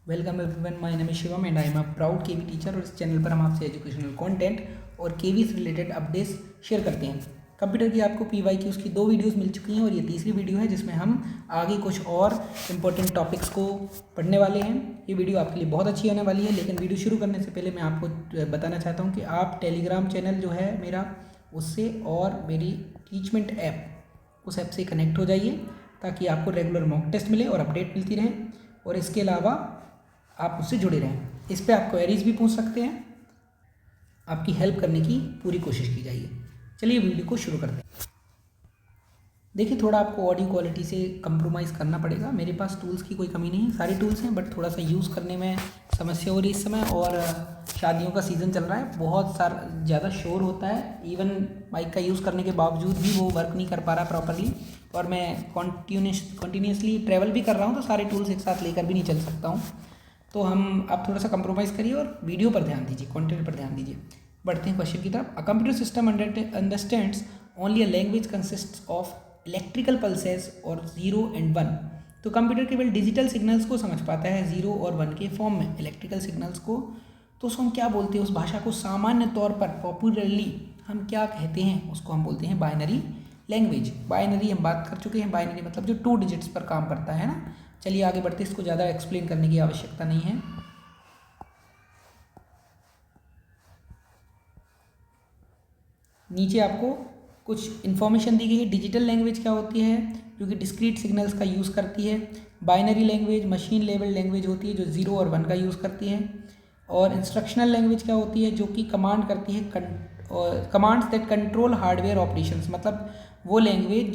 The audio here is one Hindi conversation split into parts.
Welcome everyone, my name is Shivam and I am a proud KV teacher. और इस चैनल पर हम आपसे एजुकेशनल कंटेंट और केवी से रिलेटेड अपडेट्स शेयर करते हैं। कंप्यूटर की आपको PYQs की 2 वीडियोस मिल चुकी हैं और ये तीसरी वीडियो है जिसमें हम आगे कुछ और इम्पोर्टेंट टॉपिक्स को पढ़ने वाले हैं। ये वीडियो आपके लिए बहुत अच्छी होने वाली है, लेकिन वीडियो शुरू करने से पहले मैं आपको बताना चाहता हूँ कि आप टेलीग्राम चैनल जो है मेरा, उससे और मेरी टीचमेंट ऐप, उस ऐप से कनेक्ट हो जाइए ताकि आपको रेगुलर मॉक टेस्ट मिले और अपडेट मिलती रहे। और इसके अलावा आप मुझसे जुड़े रहें। इस पर आप क्वेरीज भी पूछ सकते हैं, आपकी हेल्प करने की पूरी कोशिश की जाएगी। चलिए वीडियो को शुरू करते हैं। देखिए, थोड़ा आपको ऑडियो क्वालिटी से कंप्रोमाइज़ करना पड़ेगा। मेरे पास टूल्स की कोई कमी नहीं है, सारे टूल्स हैं, बट थोड़ा सा यूज़ करने में समस्या हो रही है इस समय। और शादियों का सीज़न चल रहा है, बहुत सारा ज़्यादा शोर होता है। इवन माइक का यूज़ करने के बावजूद भी वो वर्क नहीं कर पा रहा प्रॉपरली। और मैं कॉन्टीन्यूसली ट्रैवल भी कर रहा हूँ, तो सारे टूल्स एक साथ लेकर भी नहीं चल सकता हूँ। तो आप थोड़ा सा कंप्रोमाइज़ करिए और वीडियो पर ध्यान दीजिए, कंटेंट पर ध्यान दीजिए। बढ़ते हैं क्वेश्चन की तरफ। A computer system understands only a language consists of electrical pulses और 0 and 1। तो कंप्यूटर केवल डिजिटल सिग्नल्स को समझ पाता है 0 और 1 के फॉर्म में, इलेक्ट्रिकल सिग्नल्स को। तो उसको हम क्या बोलते हैं, उस भाषा को सामान्य तौर पर पॉपुलरली हम क्या कहते हैं, उसको हम बोलते हैं बाइनरी लैंग्वेज। बाइनरी हम बात कर चुके हैं। बाइनरी मतलब जो 2 डिजिट्स पर काम करता है ना। चलिए आगे बढ़ते, इसको ज़्यादा एक्सप्लेन करने की आवश्यकता नहीं है। नीचे आपको कुछ इन्फॉर्मेशन दी गई है। डिजिटल लैंग्वेज क्या होती है, जो कि डिस्क्रीट सिग्नल्स का यूज़ करती है। Binary language machine level language होती है, जो 0 और 1 का यूज़ करती है। और इंस्ट्रक्शनल लैंग्वेज क्या होती है, जो कि कमांड करती है, commands that control hardware operations. मतलब वो लैंग्वेज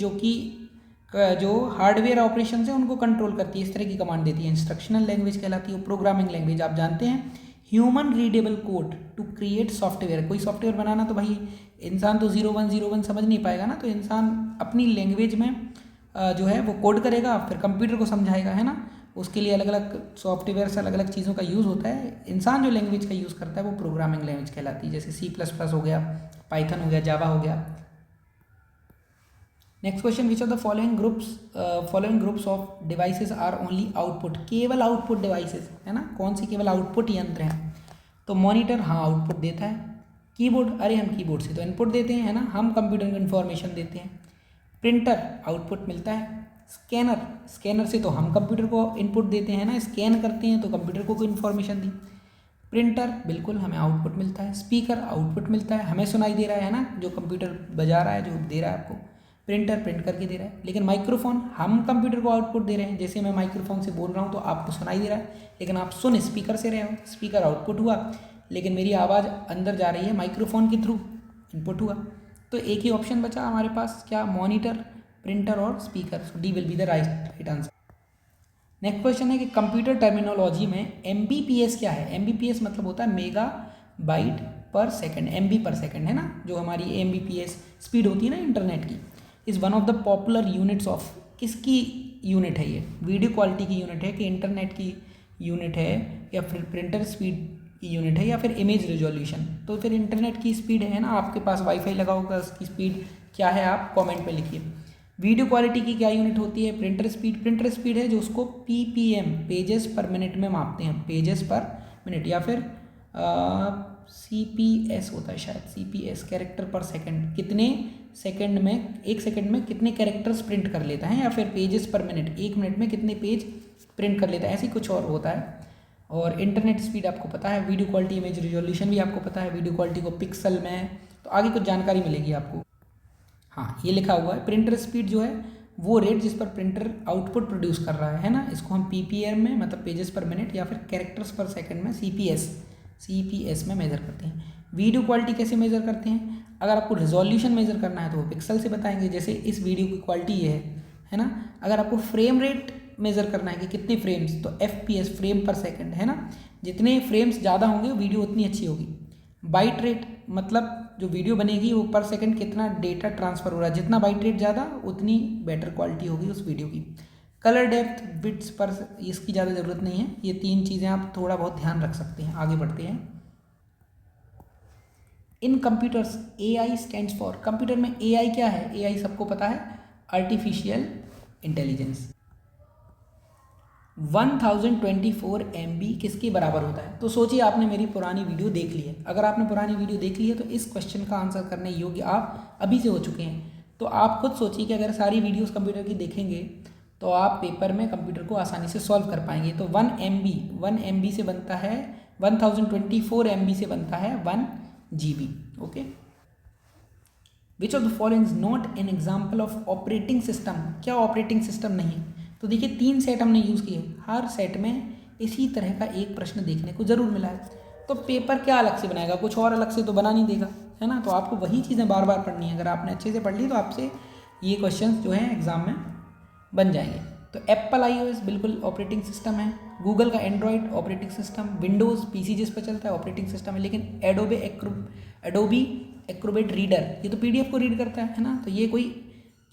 जो हार्डवेयर ऑपरेशन है उनको कंट्रोल करती है, इस तरह की कमांड देती है, इंस्ट्रक्शनल लैंग्वेज कहलाती है। प्रोग्रामिंग लैंग्वेज आप जानते हैं, human readable code to create software. कोई सॉफ्टवेयर बनाना तो भाई इंसान तो 0 1 0 1 समझ नहीं पाएगा ना, तो इंसान अपनी लैंग्वेज में जो है वो कोड करेगा, फिर कंप्यूटर को समझाएगा, है ना। उसके लिए अलग अलग सॉफ्टवेयर से अलग अलग चीज़ों का यूज़ होता है। इंसान जो लैंग्वेज का यूज़ करता है वो प्रोग्रामिंग लैंग्वेज कहलाती है, जैसे C++ हो गया, पाइथन हो गया, जावा हो गया। Next question, which of the following groups of devices are only output. केवल आउटपुट डिवाइसेस, है ना, कौन सी केवल आउटपुट यंत्र हैं। तो मॉनिटर, हाँ आउटपुट देता है। कीबोर्ड, अरे हम कीबोर्ड से तो इनपुट देते हैं, है ना, हम कंप्यूटर को इन्फॉर्मेशन देते हैं। प्रिंटर, आउटपुट मिलता है। स्कैनर, स्कैनर से तो हम कंप्यूटर को इनपुट देते हैं ना, स्कैन करते हैं तो कंप्यूटर को कोई इन्फॉर्मेशन दी। प्रिंटर, बिल्कुल हमें आउटपुट मिलता है। स्पीकर, आउटपुट मिलता है, हमें सुनाई दे रहा है ना, जो कंप्यूटर बजा रहा है, जो दे रहा है आपको। प्रिंटर प्रिंट करके दे रहा है। लेकिन माइक्रोफोन, हम कंप्यूटर को आउटपुट दे रहे हैं, जैसे मैं माइक्रोफोन से बोल रहा हूँ तो आपको सुनाई दे रहा है, लेकिन आप सुन स्पीकर से रहे हो। स्पीकर आउटपुट हुआ, लेकिन मेरी आवाज़ अंदर जा रही है माइक्रोफोन के थ्रू, इनपुट हुआ। तो एक ही ऑप्शन बचा हमारे पास, क्या, मॉनिटर, प्रिंटर और speaker. So D will be the right answer. Next question है कि कंप्यूटर टर्मिनोलॉजी में MBPS क्या है। MBPS मतलब होता है मेगा बाइट पर सेकंड, MB पर सेकंड, है ना। जो हमारी MBPS स्पीड होती है ना इंटरनेट की, is one of the popular units of, किसकी यूनिट है ये, वीडियो क्वालिटी की यूनिट है कि इंटरनेट की यूनिट है, या फिर प्रिंटर स्पीड की यूनिट है, या फिर इमेज रिजोल्यूशन। तो फिर इंटरनेट की स्पीड है ना, आपके पास वाईफाई लगा होगा, उसकी स्पीड क्या है आप कमेंट पे लिखिए। वीडियो क्वालिटी की क्या यूनिट होती है, प्रिंटर स्पीड। प्रिंटर स्पीड है जो उसको PPM, पेजेस पर मिनट में मापते हैं, पेजेस पर मिनट, या फिर CPS होता है शायद, CPS, कैरेक्टर पर सेकंड, कितने सेकंड में, 1 सेकंड में कितने कैरेक्टर्स प्रिंट कर लेता है, या फिर पेजेस पर मिनट, 1 मिनट में कितने पेज प्रिंट कर लेता है, ऐसी कुछ और होता है। और इंटरनेट स्पीड आपको पता है, वीडियो क्वालिटी, इमेज रिजोल्यूशन भी आपको पता है, वीडियो क्वालिटी को पिक्सल में, तो आगे कुछ जानकारी मिलेगी आपको। हाँ, ये लिखा हुआ है प्रिंटर स्पीड जो है वो रेट जिस पर प्रिंटर आउटपुट प्रोड्यूस कर रहा है ना, इसको हम PPM में, मतलब पेजेस पर मिनट, या फिर कैरेक्टर्स पर सेकंड में, CPS में मेजर करते हैं। वीडियो क्वालिटी कैसे मेजर करते हैं, अगर आपको रिजोल्यूशन मेजर करना है तो वो पिक्सल से बताएंगे, जैसे इस वीडियो की क्वालिटी ये है ना। अगर आपको फ्रेम रेट मेजर करना है कि कितने फ्रेम्स, तो FPS, फ्रेम पर सेकंड, है ना। जितने फ्रेम्स ज़्यादा होंगे वीडियो उतनी अच्छी होगी। बाइट रेट मतलब जो वीडियो बनेगी वो पर सेकंड कितना डेटा ट्रांसफ़र हो रहा है, जितना बाइट रेट ज़्यादा उतनी बेटर क्वालिटी होगी उस वीडियो की। कलर डेप्थ, बिट्स पर, इसकी ज़्यादा ज़रूरत नहीं है, ये 3 चीज़ें आप थोड़ा बहुत ध्यान रख सकते हैं। आगे बढ़ते हैं। In computers AI stands for, computer में AI क्या है, AI सबको पता है, आर्टिफिशियल इंटेलिजेंस। 1024 MB किसके बराबर होता है? तो सोचिए आपने मेरी पुरानी वीडियो देख ली है। अगर आपने पुरानी वीडियो देख ली है तो इस क्वेश्चन का आंसर करने योग्य आप अभी से हो चुके हैं। तो आप खुद सोचिए कि अगर सारी वीडियोस कंप्यूटर की देखेंगे तो आप पेपर में कंप्यूटर को आसानी से सॉल्व कर पाएंगे। तो 1 MB से बनता है 1024 MB से बनता है 1 GB। Okay, which of the following is not an example of operating system? क्या ऑपरेटिंग सिस्टम नहीं है? तो देखिए 3 सेट हमने यूज़ किए, हर सेट में इसी तरह का एक प्रश्न देखने को जरूर मिला है। तो पेपर क्या अलग से बनाएगा? कुछ और अलग से तो बना नहीं देगा, है ना। तो आपको वही चीज़ें बार बार पढ़नी है। अगर आपने अच्छे से पढ़ ली तो आपसे ये क्वेश्चन जो हैं एग्जाम में बन जाएंगे। तो एप्पल iOS बिल्कुल ऑपरेटिंग सिस्टम है, गूगल का Android operating system, Windows PC जिस पर चलता है ऑपरेटिंग सिस्टम है, लेकिन एडोबी एक्रोबेट रीडर ये तो PDF को रीड करता है ना। तो ये कोई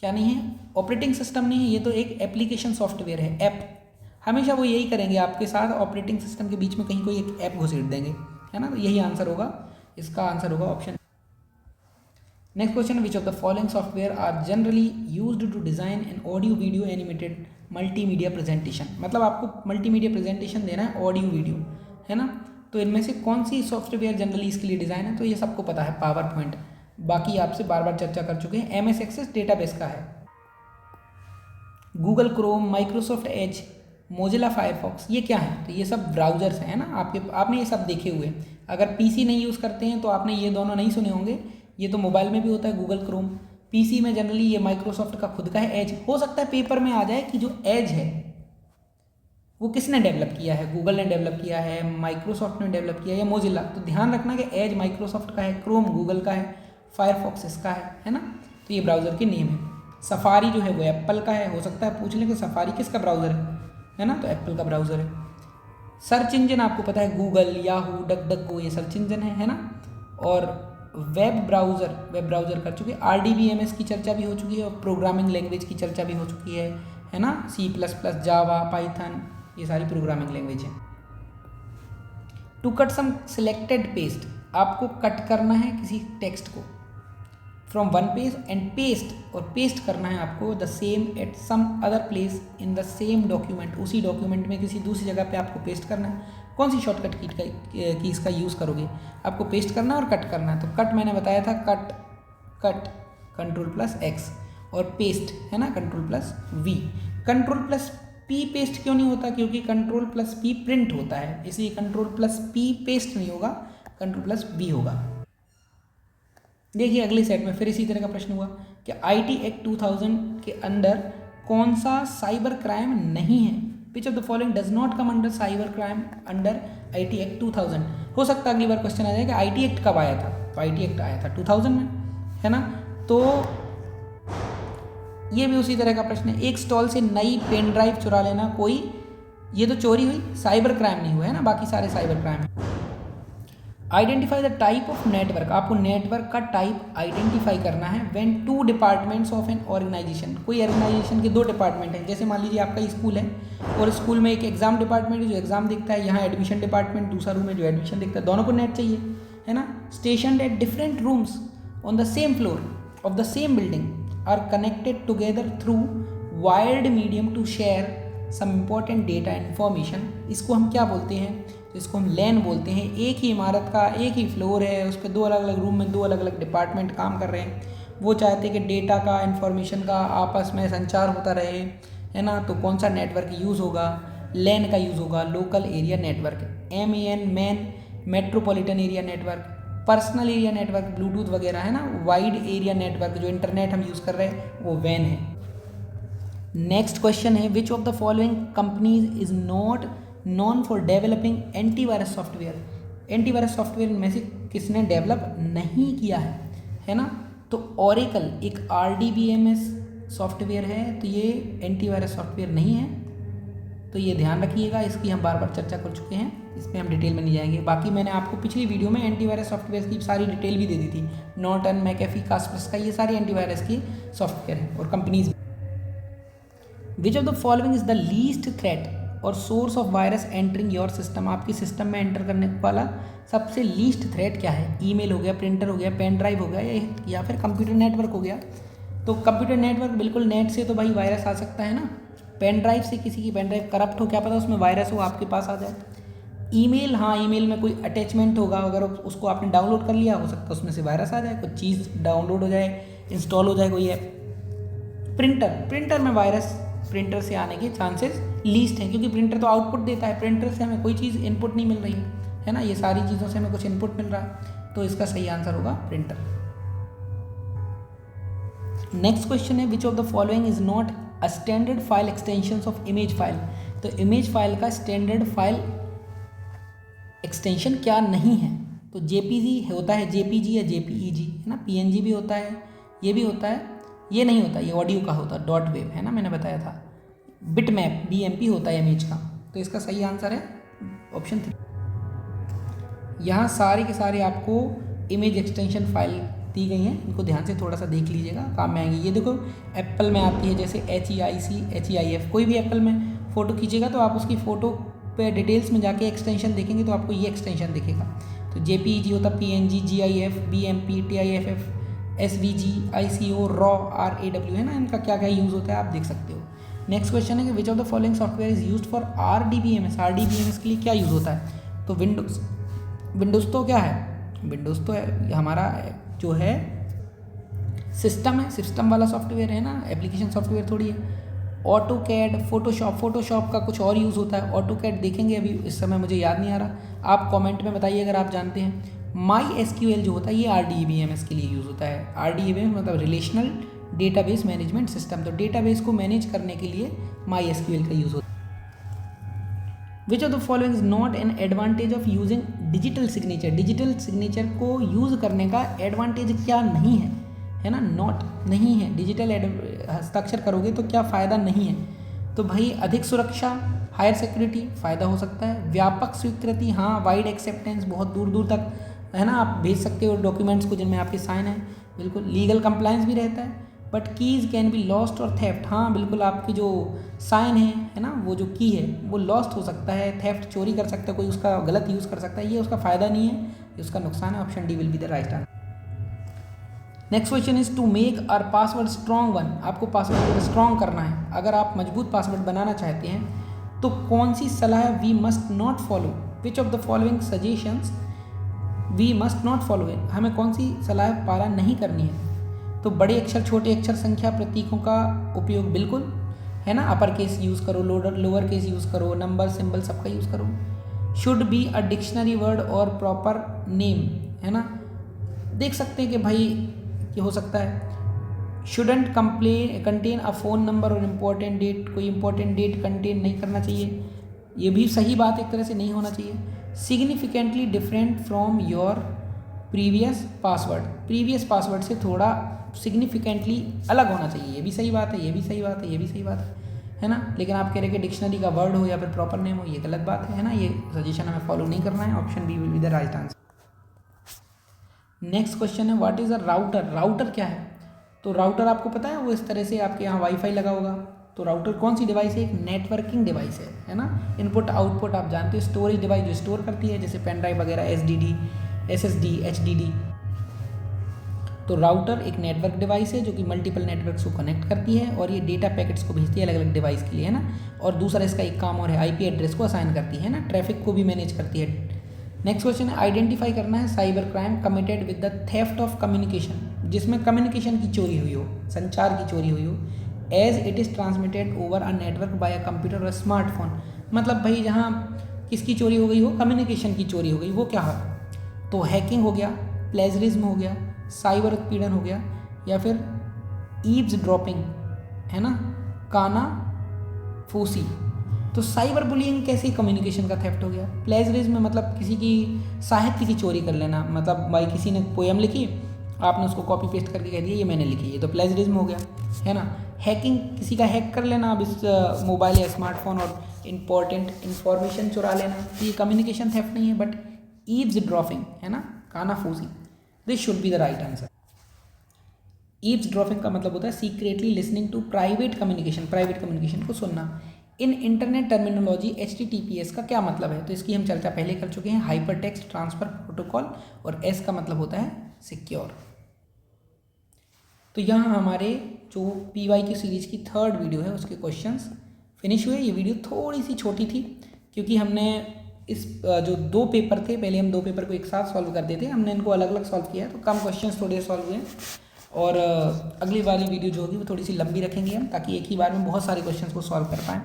क्या नहीं है, ऑपरेटिंग सिस्टम नहीं है, ये तो एक एप्लीकेशन सॉफ्टवेयर है, ऐप। हमेशा वो यही करेंगे, आपके साथ ऑपरेटिंग सिस्टम के बीच में कहीं कोई एक ऐप घुसेड़ देंगे, है ना। तो यही आंसर होगा, इसका आंसर होगा option. Next question, which of the following software are generally used to design an audio video animated multimedia presentation? मतलब आपको मल्टीमीडिया प्रेजेंटेशन देना है, ऑडियो वीडियो, है ना। तो इनमें से कौन सी सॉफ्टवेयर जनरली इसके लिए डिज़ाइन है? तो ये सबको पता है, पावर पॉइंट। बाकी आपसे बार बार चर्चा कर चुके हैं, MS एक्सेस डेटाबेस का है। Google Chrome, Microsoft Edge, Mozilla Firefox, ये क्या है? तो ये सब ब्राउजर्स हैं ना। आपने ये सब देखे हुए। अगर PC नहीं यूज़ करते हैं तो आपने ये दोनों नहीं सुने होंगे। ये तो मोबाइल में भी होता है गूगल क्रोम, PC में जनरली ये माइक्रोसॉफ्ट का खुद का है एज। हो सकता है पेपर में आ जाए कि जो एज है वो किसने डेवलप किया है, गूगल ने डेवलप किया है, माइक्रोसॉफ्ट ने डेवलप किया है या मोजिला। तो ध्यान रखना कि एज माइक्रोसॉफ्ट का है, क्रोम गूगल का है, फायरफॉक्स इसका है ना। तो ये ब्राउज़र के नेम है। सफारी जो है वो एप्पल का है। हो सकता है पूछ लें कि सफारी किसका ब्राउज़र है ना। तो एप्पल का ब्राउज़र है। सर्च इंजन आपको पता है गूगल, याहू, डकडको, ये सर्च इंजन है ना। और वेब ब्राउज़र कर चुके, RDBMS की चर्चा भी हो चुकी है और प्रोग्रामिंग लैंग्वेज की चर्चा भी हो चुकी है ना। C++, जावा, पाइथन, ये सारी प्रोग्रामिंग लैंग्वेज है। To cut some selected paste, आपको कट करना है किसी टेक्स्ट को from one page and paste, और पेस्ट करना है आपको the same at some other place in the same document, उसी डॉक्यूमेंट में किसी दूसरी जगह पे आपको पेस्ट करना है। कौन सी शॉर्टकट की इसका यूज़ करोगे? आपको पेस्ट करना है और कट करना है। तो कट मैंने बताया था, कट Ctrl+X, और पेस्ट है ना Ctrl+V। Ctrl+P पेस्ट क्यों नहीं होता? क्योंकि Ctrl+P प्रिंट होता है, इसलिए Ctrl+P पेस्ट नहीं होगा, Ctrl+V होगा। देखिए अगले सेट में फिर इसी तरह का प्रश्न हुआ कि IT एक्ट 2000 के अंदर कौन सा साइबर क्राइम नहीं है? विच of the following does not come under cyber crime under IT act 2000? हो सकता है अगली बार क्वेश्चन आ जाए कि IT एक्ट कब आया था? तो IT एक्ट आया था 2000 में, है ना। तो ये भी उसी तरह का प्रश्न है। एक स्टॉल से नई पेन ड्राइव चुरा लेना, कोई ये तो चोरी हुई, साइबर क्राइम नहीं हुआ, है ना। बाकी सारे साइबर क्राइम है। Identify the type of network, आपको नेटवर्क का टाइप आइडेंटिफाई करना है। When two departments of an organization, कोई ऑर्गेनाइजेशन के 2 डिपार्टमेंट हैं, जैसे मान लीजिए आपका स्कूल है और स्कूल में एक एग्जाम डिपार्टमेंट है जो एग्जाम देखता है, यहाँ एडमिशन डिपार्टमेंट दूसरा रूम है जो एडमिशन देखता है, दोनों को नेट चाहिए, है ना। Station at different rooms on the same floor of the same building are connected together through wired medium to share some important data information. इसको हम क्या बोलते हैं? तो इसको हम लैन बोलते हैं। एक ही इमारत का एक ही फ्लोर है, उस पर 2 अलग अलग रूम में 2 अलग अलग डिपार्टमेंट काम कर रहे हैं। वो चाहते हैं कि डेटा का, इन्फॉर्मेशन का आपस में संचार होता रहे, है ना। तो कौन सा नेटवर्क यूज़ होगा? लैन का यूज़ होगा, local area network, MAN, man, metropolitan area network, personal area network, Bluetooth वगैरह, है ना। वाइड एरिया नेटवर्क जो इंटरनेट हम यूज़ कर रहे हैं वो वैन है। नेक्स्ट क्वेश्चन है, विच of the following companies is not non for developing antivirus software? Antivirus software में से किसने डेवलप नहीं किया है ना। तो ओरेकल एक RDBMS सॉफ्टवेयर है, तो ये एंटीवायरस सॉफ्टवेयर नहीं है। तो ये ध्यान रखिएगा, इसकी हम बार बार चर्चा कर चुके हैं, इस पर हम डिटेल में नहीं जाएंगे। बाकी मैंने आपको पिछली वीडियो में एंटीवायरस सॉफ्टवेयर की सारी डिटेल भी दे दी थी, नॉर्टन, मैकेफी, कास्परस्काई, ये सारी एंटीवायरस की सॉफ्टवेयर है और companies. Which of the following is the least threat और source of virus entering your system? आपकी सिस्टम में एंटर करने वाला सबसे लीस्ट थ्रेट क्या है? ईमेल हो गया, प्रिंटर हो गया, पेन ड्राइव हो गया, या फिर कंप्यूटर नेटवर्क हो गया। तो कंप्यूटर नेटवर्क, बिल्कुल नेट से तो भाई वायरस आ सकता है ना। पेन ड्राइव से किसी की पेन ड्राइव करप्ट हो, क्या पता उसमें वायरस हो, आपके पास आ जाए। ईमेल, हाँ ईमेल में कोई अटैचमेंट होगा, अगर उसको आपने डाउनलोड कर लिया, हो सकता है उसमें से वायरस आ जाए, कुछ चीज़ डाउनलोड हो जाए, इंस्टॉल हो जाए कोई ऐप। प्रिंटर में वायरस प्रिंटर से आने के चांसेस लीस्ट हैं, क्योंकि प्रिंटर तो आउटपुट देता है, प्रिंटर से हमें कोई चीज़ इनपुट नहीं मिल रही है ना, ये सारी चीज़ों से हमें कुछ इनपुट मिल रहा है, तो इसका सही आंसर होगा प्रिंटर। नेक्स्ट क्वेश्चन है, विच of the following is not a standard file extension of image file. तो इमेज फाइल का स्टैंडर्ड फाइल एक्सटेंशन क्या नहीं है? तो जेपीजी होता है, जेपीजी या जेपीईजी है ना, पीएनजी भी होता है, ये भी होता है, ये नहीं होता, ये ऑडियो का होता है, डॉट वेव है ना, मैंने बताया था। बिटमैप बीएमपी होता है इमेज का, तो इसका सही आंसर है ऑप्शन 3। यहाँ सारे के सारे आपको इमेज एक्सटेंशन फाइल दी गई हैं, इनको ध्यान से थोड़ा सा देख लीजिएगा, काम में आएंगी। ये देखो एप्पल में आती है, जैसे HEIF, कोई भी एप्पल में फ़ोटो खींचेगा तो आप उसकी फ़ोटो पे डिटेल्स में जाके एक्सटेंशन देखेंगे तो आपको ये एक्सटेंशन दिखेगा। तो जेपीईजी होता है, PNG, GIF, BMP, TIFF, SVG, ICO, RAW, RAW है ना, इनका क्या क्या यूज़ होता है आप देख सकते हो। नेक्स्ट क्वेश्चन है कि विच of the following software is used for RDBMS। RDBMS के लिए क्या यूज़ होता है? तो विंडोज़ तो क्या है, विंडोज़ तो है हमारा जो है सिस्टम है, सिस्टम वाला सॉफ्टवेयर है ना, एप्लीकेशन सॉफ्टवेयर थोड़ी है। ऑटोकैड, फोटोशॉप का कुछ और यूज़ होता है। ऑटोकैड देखेंगे, अभी इस समय मुझे याद नहीं आ रहा, आप कमेंट में बताइए अगर आप जानते हैं। MySQL जो होता है ये RDBMS के लिए यूज़ होता है। RDBMS मतलब रिलेशनल डेटाबेस मैनेजमेंट सिस्टम, तो डेटाबेस को मैनेज करने के लिए MySQL का यूज़ होता है। विच of the following is not an advantage of using digital signature. Digital signature को यूज़ करने का एडवांटेज क्या नहीं है ना, नॉट नहीं है, डिजिटल हस्ताक्षर करोगे तो क्या फ़ायदा नहीं है? तो भाई अधिक सुरक्षा, हायर सिक्योरिटी फ़ायदा हो सकता है। व्यापक स्वीकृति, हाँ वाइड एक्सेप्टेंस, बहुत दूर दूर तक है ना आप भेज सकते हो डॉक्यूमेंट्स को जिनमें आपके साइन है, बिल्कुल। लीगल कंप्लायंस भी रहता है। But keys can be lost और थेफ्ट, हाँ बिल्कुल आपकी जो साइन है ना, वो जो की है वो लॉस्ट हो सकता है, थेफ्ट चोरी कर सकता है कोई, उसका गलत यूज़ कर सकता है, ये उसका फ़ायदा नहीं है, ये उसका नुकसान है। Option D will be the right answer. Next question is to make our password strong one. आपको पासवर्ड स्ट्रॉन्ग करना है, अगर आप मजबूत पासवर्ड बनाना चाहते हैं तो कौन सी सलाह we must not follow? Which of the following suggestions we must not follow है, हमें कौन सी सलाह पालन नहीं करनी है? तो बड़े अक्षर, छोटे अक्षर, संख्या, प्रतीकों का उपयोग बिल्कुल है ना, अपर केस यूज़ करो, लोअर केस यूज़ करो, नंबर सिंबल सबका यूज़ करो। Should be a dictionary word और प्रॉपर नेम है ना, देख सकते हैं कि भाई ये हो सकता है। Shouldn't contain a phone number और इम्पोर्टेंट डेट, कोई इंपॉर्टेंट डेट कंटेन नहीं करना चाहिए, ये भी सही बात एक तरह से नहीं होना चाहिए। Significantly different from your previous password, previous password से थोड़ा सिग्निफिकेंटली अलग होना चाहिए, ये भी सही बात है, ये भी सही बात है, ये भी सही बात है ना। लेकिन आप कह रहे कि डिक्शनरी का वर्ड हो या फिर प्रॉपर नेम हो, ये गलत बात है ना, ये सजेशन हमें फॉलो नहीं करना है। Option B will be the right answer. Next question है what is a router. Router क्या है? तो राउटर आपको पता है, वो इस तरह से आपके यहाँ वाईफाई लगा होगा। तो राउटर कौन सी डिवाइस है? एक नेटवर्किंग डिवाइस है ना। इनपुट आउटपुट आप जानते हो, स्टोरेज डिवाइस जो स्टोर करती है, जैसे पेन ड्राइव वगैरह, SSD, HDD। तो राउटर एक नेटवर्क डिवाइस है जो कि मल्टीपल नेटवर्क्स को कनेक्ट करती है और ये डेटा पैकेट्स को भेजती है अलग अलग डिवाइस के लिए है ना। और दूसरा इसका एक काम और है, IP एड्रेस को असाइन करती है ना, ट्रैफिक को भी मैनेज करती है। नेक्स्ट क्वेश्चन है आइडेंटिफाई करना है cyber crime committed with the theft of communication, जिसमें कम्युनिकेशन की चोरी हुई हो, संचार की चोरी हुई हो, as it is transmitted over a network by a computer और स्मार्टफोन। मतलब भाई जहाँ किसकी चोरी हो गई हो, कम्युनिकेशन की चोरी हो गई, वो क्या है? तो हैकिंग हो गया, प्लेजरिज्म हो गया, साइबर उत्पीड़न हो गया, या फिर ईव्स ड्रॉपिंग है ना, काना फूसी। तो साइबर बुलिंग कैसे कम्युनिकेशन का थेफ्ट हो गया? प्लेजरिज्म मतलब किसी की साहित्य की चोरी कर लेना, मतलब भाई किसी ने पोएम लिखी, आपने उसको कॉपी पेस्ट करके कह दिया ये मैंने लिखी, ये तो प्लेजरिज्म हो गया है ना। हैकिंग किसी का हैक कर लेना, अब इस मोबाइल या स्मार्टफोन और इंपॉर्टेंट इंफॉर्मेशन चुरा लेना, तो ये कम्युनिकेशन थेफ्ट नहीं है, बट ईव्स ड्रॉपिंग है ना, काना फूसी। This should be the right answer. Eavesdropping का मतलब होता है secretly listening to private communication, private communication को सुनना। इन इंटरनेट टर्मिनोलॉजी HTTPS का क्या मतलब है? तो इसकी हम चर्चा पहले कर चुके हैं, हाइपर टेक्स्ट ट्रांसफर प्रोटोकॉल, और S का मतलब होता है सिक्योर। तो यहाँ हमारे जो PY की सीरीज की 3rd वीडियो है उसके क्वेश्चंस फिनिश हुए। ये वीडियो थोड़ी सी छोटी थी क्योंकि हमने इस जो 2 पेपर थे, पहले हम 2 पेपर को एक साथ सॉल्व करते थे, हमने इनको अलग अलग सॉल्व किया है, तो कम क्वेश्चंस थोड़े सॉल्व हुए हैं। और अगली वाली वीडियो जो होगी वो थोड़ी सी लंबी रखेंगे हम, ताकि एक ही बार में बहुत सारे क्वेश्चंस को सॉल्व कर पाएँ।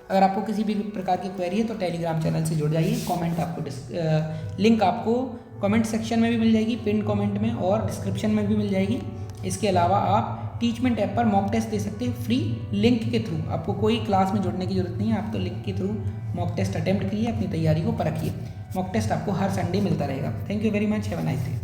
अगर आपको किसी भी प्रकार की क्वेरी है तो टेलीग्राम चैनल से जुड़ जाइए। कमेंट आपको लिंक आपको कमेंट सेक्शन में भी मिल जाएगी, पिन कमेंट में, और डिस्क्रिप्शन में भी मिल जाएगी। इसके अलावा आप टीचमेंट ऐप पर मॉक टेस्ट दे सकते हैं फ्री लिंक के थ्रू। आपको कोई क्लास में जुड़ने की जरूरत नहीं है, आप तो लिंक के थ्रू मॉक टेस्ट अटेम्प्ट करिए, अपनी तैयारी को परखिए। मॉक टेस्ट आपको हर संडे मिलता रहेगा। Thank you very much, have a nice day.